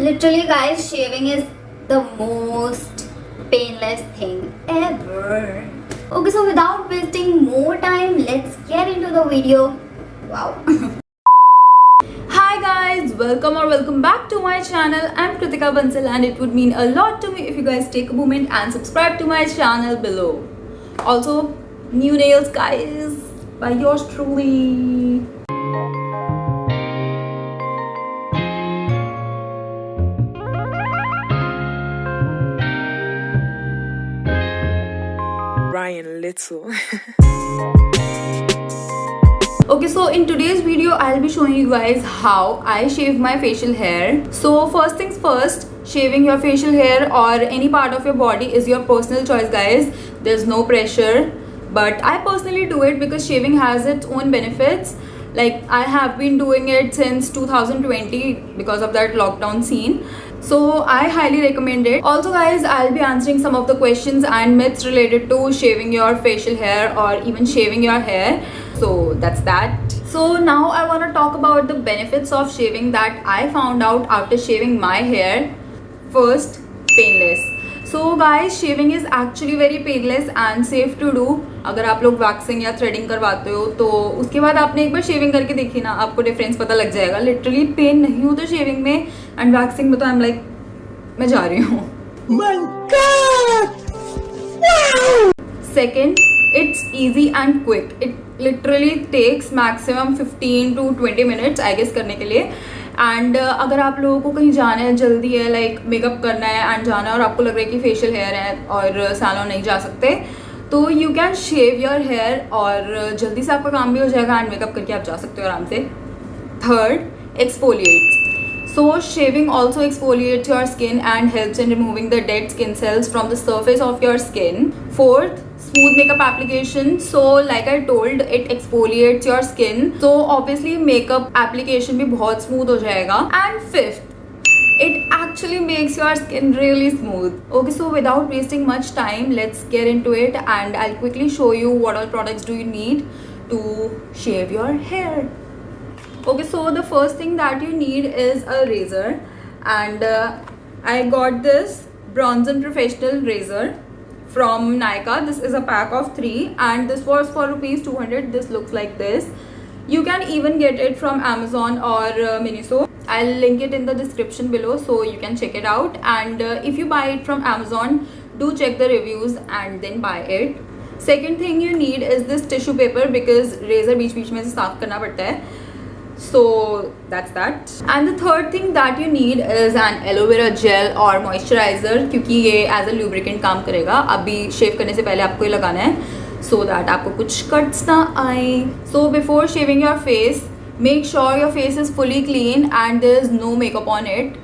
Literally, guys, shaving is the most painless thing ever. Okay, so without wasting more time, let's get into the video. Wow. Hi guys, welcome back to my channel. I'm Kritika Bansal and it would mean a lot to me if you guys take a moment and subscribe to my channel below. Also, new nails guys by yours truly. Ryan Little. Okay, so in today's video I'll be showing you guys how I shave my facial hair. So first things first, shaving your facial hair or any part of your body is your personal choice guys. There's no pressure, but I personally do it because shaving has its own benefits. Like I have been doing it since 2020 because of that lockdown scene. So I highly recommend it. Also guys, I'll be answering some of the questions and myths related to shaving your facial hair or even shaving your hair. So that's that. So now I want to talk about the benefits of shaving that I found out after shaving my hair. First, painless. So guys, shaving is actually very painless and safe to do. अगर आप लोग waxing या threading करवाते हो तो उसके बाद आपने एक बार शेविंग करके देखी ना, आपको डिफरेंस पता लग जाएगा. लिटरली पेन नहीं होता शेविंग में एंड वैक्सिंग में तो आई एम लाइक मैं जा रही हूँ. Second, it's easy and quick. It literally takes maximum 15 to 20 minutes I guess करने के लिए. एंड अगर आप लोगों को कहीं जाना है, जल्दी है, लाइक मेकअप करना है एंड जाना है और आपको लग रहा है कि फेशियल हेयर है और सैलून नहीं जा सकते, तो you can shave your hair और जल्दी से आपका काम भी हो जाएगा एंड मेकअप करके आप जा सकते हो आराम से. Third, exfoliate. So shaving also exfoliates your skin and helps in removing the dead skin cells from the surface of your skin. Fourth, smooth makeup application. So like I told, it exfoliates your skin. So obviously makeup application भी बहुत smooth हो जाएगा. And fifth, it actually makes your skin really smooth. Okay, so without wasting much time, let's get into it and I'll quickly show you what all products do you need to shave your hair. Okay, so the first thing that you need is a razor and I got this Bronson Professional razor from Nykaa. This is a pack of 3 and this was for rupees 200. This looks like this. You can even get it from Amazon or Miniso. I'll link it in the description below so you can check it out. And if you buy it from Amazon, do check the reviews and then buy it. Second thing you need is this tissue paper because razor बीच में से साफ करना पड़ता है. So that's that. And the third thing that you need is an aloe vera gel or moisturizer क्योंकि ये as a lubricant काम करेगा. अभी शेव करने से पहले आपको ये लगाना है so that आपको कुछ cuts ना आए. So before shaving your face, make sure your face is fully clean and there is no makeup on it.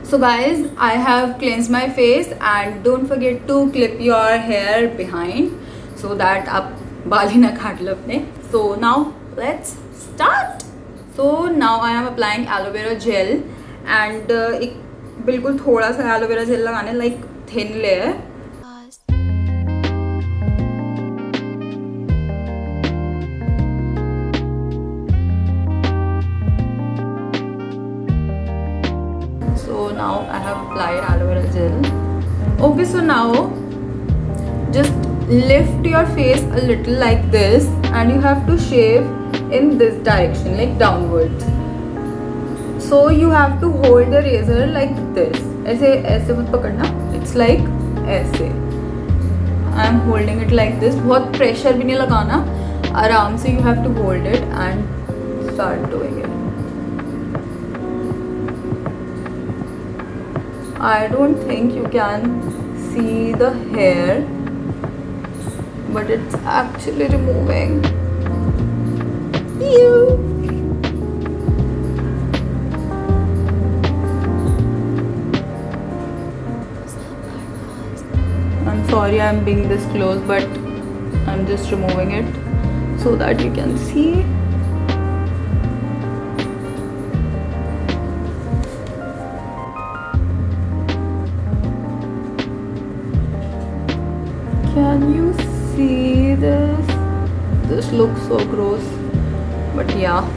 So guys, I have cleansed my face and don't forget to clip your hair behind so that आप बाल ही ना काट लो अपने. So now let's start. So now I am applying aloe vera gel and एक बिल्कुल थोड़ा सा aloe vera gel लगाने, like thin layer. So now I have applied aloe vera gel. Okay, so now just lift your face a little like this and you have to shave in this direction, like downwards. So you have to hold the razor like this. ऐसे मत पकड़ना. It's like ऐसे. I am holding it like this. बहुत pressure भी नहीं लगाना. आराम से you have to hold it and start doing it. I don't think you can see the hair, but it's actually removing. I'm sorry I'm being this close, but I'm just removing it so that you can see. Can you see this? This looks so gross. But yeah,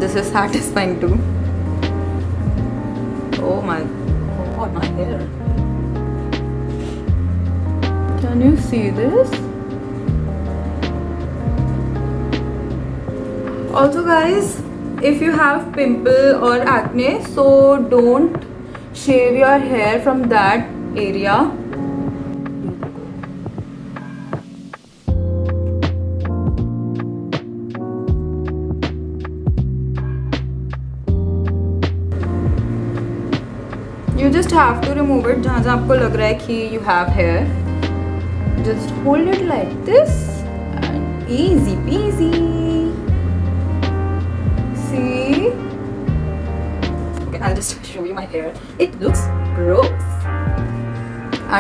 this is satisfying too. Oh my god, my hair. Can you see this? Also guys, if you have pimple or acne, so don't shave your hair from that area. You just have to remove it जहाँ जहाँ आपको लग रहा है कि you have hair. Just hold it like this and easy peasy. See? Okay, I'll just show you my hair. It looks gross.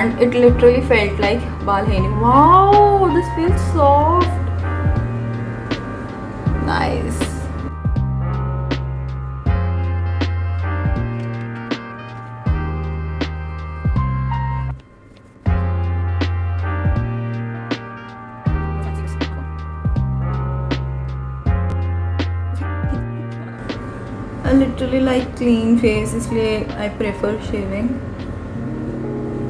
And it literally felt like baal hai nahi. Wow, this feels soft. Nice. I literally like clean face, इसलिए I prefer shaving.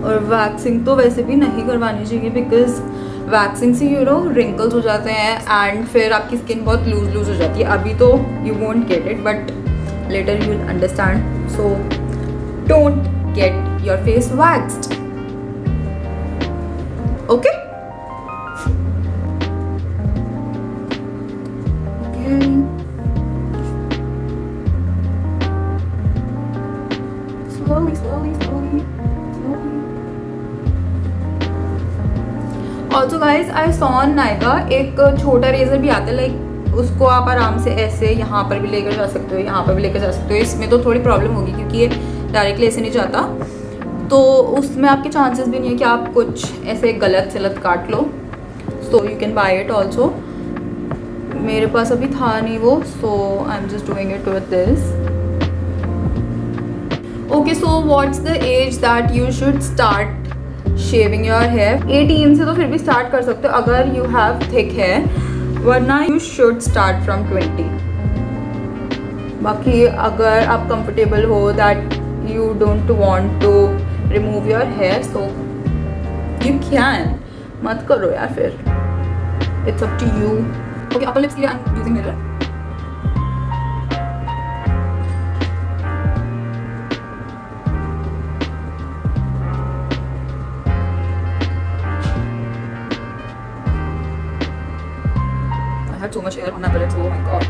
और waxing तो वैसे भी नहीं करवानी चाहिए because waxing से wrinkles हो जाते हैं एंड फिर आपकी स्किन बहुत लूज हो जाती है. अभी तो you won't get it but later you will understand. So don't get your face vaxxed. Okay. slowly. Also guys I saw on Nykaa एक छोटा रेजर भी आता है लाइक उसको आप आराम से ऐसे यहाँ पर भी लेकर जा सकते हो, यहाँ पर भी लेकर जा सकते हो. इसमें तो थोड़ी प्रॉब्लम होगी क्योंकि ये डायरेक्टली ऐसे नहीं जाता, तो उसमें आपके चांसेस भी नहीं है कि आप कुछ ऐसे गलत सलत काट लो. So you can buy it also. मेरे पास अभी था नहीं वो, so I am just doing it with this. Okay, so what's the age that you should start shaving your hair. 18 से तो फिर भी स्टार्ट कर सकते हो अगर यू हैव थिक हेयर, वरना यू शुड स्टार्ट फ्रॉम 20. बाकी अगर आप कंफर्टेबल हो that you don't want to remove your hair so you can. मत करो यार फिर, it's up to you. Okay, upper lips के लिए I am using mirror. I have too much hair on my lips. Oh my god.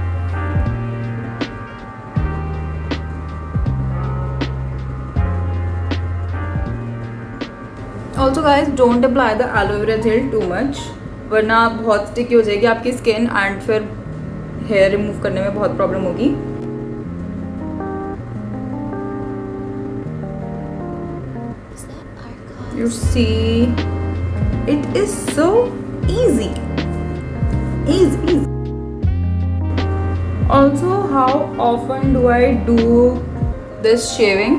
Also guys, don't apply the aloe vera gel too much, वरना बहुत sticky हो जाएगी आपकी skin and फिर hair remove करने में बहुत प्रॉब्लम होगी. You see, it is so easy. Easy. Also, how often do I do this shaving?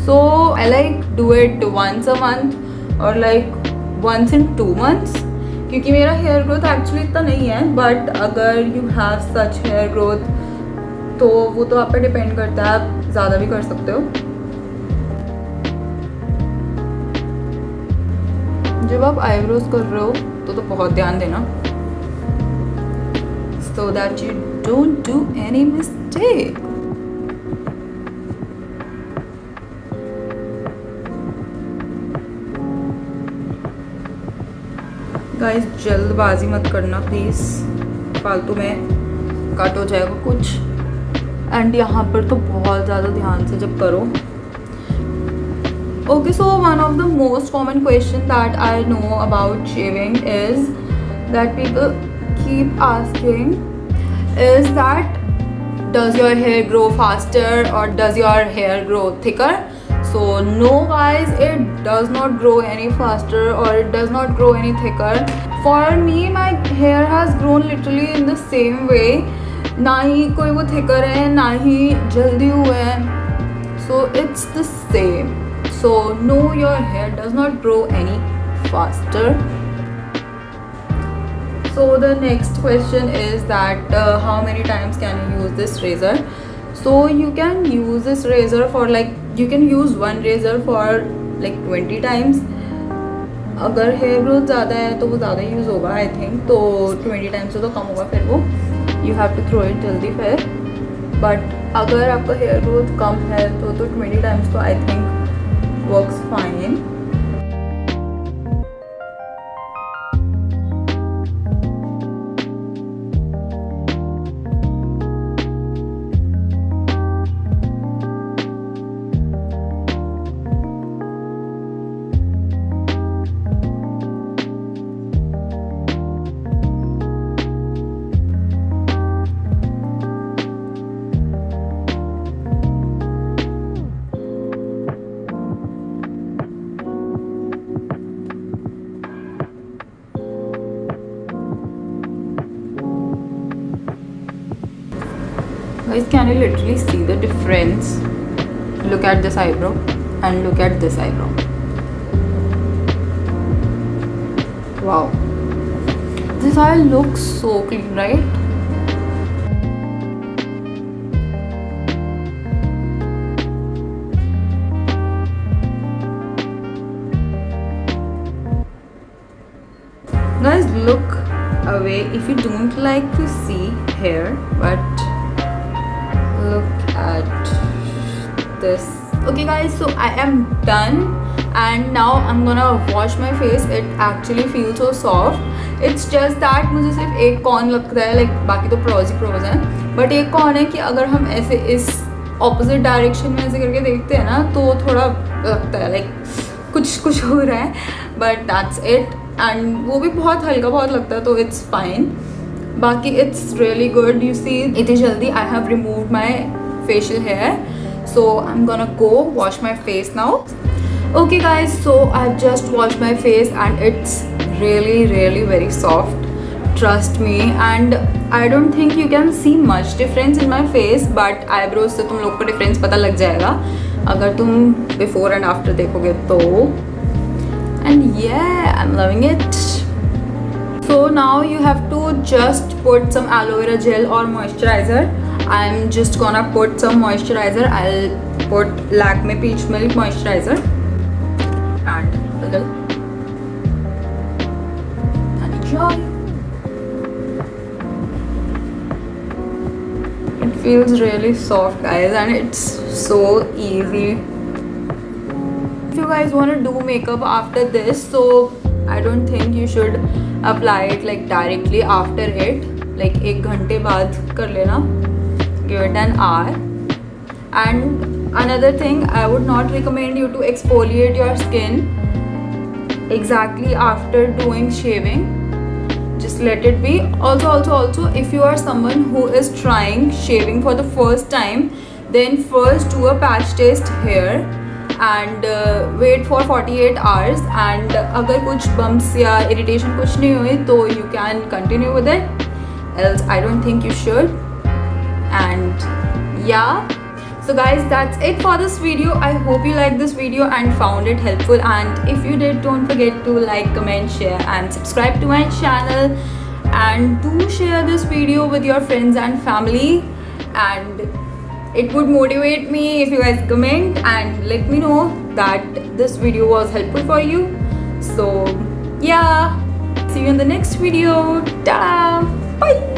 So I like do it once a month or like once in 2 months. क्योंकि मेरा hair growth actually इतना नहीं है, but अगर you have such hair growth तो वो तो आप पे डिपेंड करता है, आप ज़्यादा भी कर सकते हो. जब आप आईब्रोज कर रहे हो तो बहुत ध्यान देना so that you don't do any mistake. Guys जल्दबाजी मत करना प्लीज़, फालतू में कट हो जाएगा कुछ. एंड यहाँ पर तो बहुत ज़्यादा ध्यान से जब करो. Okay, so one of the most common question that I know about shaving is that people keep asking is that does your hair grow faster or does your hair grow thicker? So no guys, it does not grow any faster or it does not grow any thicker. For me, my hair has grown literally in the same way. ना ही कोई वो thicker है ना ही जल्दी हुआ है. So it's the same. So no, your hair does not grow any faster. So the next question is that how many times can you use this razor? So you can use this razor for like you can use one razor for like 20 times. अगर hair growth ज़्यादा है तो वो ज़्यादा use होगा I think, तो 20 times से तो कम होगा, फिर वो you have to throw it जल्दी फिर. बट अगर आपका हेयर ग्रोथ कम है तो 20 टाइम्स तो I think works fine. Guys, can you literally see the difference? Look at this eyebrow and look at this eyebrow. Wow. This eye looks so clean, right? Guys, look away if you don't like to see hair, but look at this. Okay guys, so I am done and now I'm gonna wash my face. It actually feels so soft. It's just that मुझे सिर्फ एक cone लगता है, like बाकी तो pros ही pros हैं, but एक cone है कि अगर हम ऐसे इस ऑपोजिट डायरेक्शन में ऐसे करके देखते हैं ना तो थोड़ा लगता है like कुछ हो रहा है, बट दैट्स इट. एंड वो भी बहुत हल्का बहुत लगता है तो इट्स फाइन. बाकी it's really good. You see इतनी जल्दी I have removed my facial hair, so I am gonna go wash my face now. Okay guys, so I have just wash my face and it's really very soft, trust me. And I don't think you can see much difference in my face, but eyebrows से तुम लोग को difference पता लग जाएगा अगर तुम before and after देखोगे तो. And yeah, I'm loving it. So now you have to just put some aloe vera gel or moisturizer. I'm just gonna put some moisturizer. I'll put Lakme Peach Milk Moisturizer and little. And enjoy. It feels really soft, guys, and it's so easy. If you guys want to do makeup after this, so I don't think you should apply it like directly after it. Like एक घंटे बाद कर लेना, give it an hour. And another thing, I would not recommend you to exfoliate your skin exactly after doing shaving. Just let it be. Also, if you are someone who is trying shaving for the first time, then first do a patch test here and wait for 48 hours. And अगर कुछ bumps या irritation कुछ नहीं हुई तो you can continue with it, else I don't think you should. And yeah, so guys, that's it for this video. I hope you liked this video and found it helpful, and if you did, don't forget to like, comment, share and subscribe to my channel, and do share this video with your friends and family. And it would motivate me if you guys comment and let me know that this video was helpful for you. So yeah, see you in the next video. Ta-da! Bye!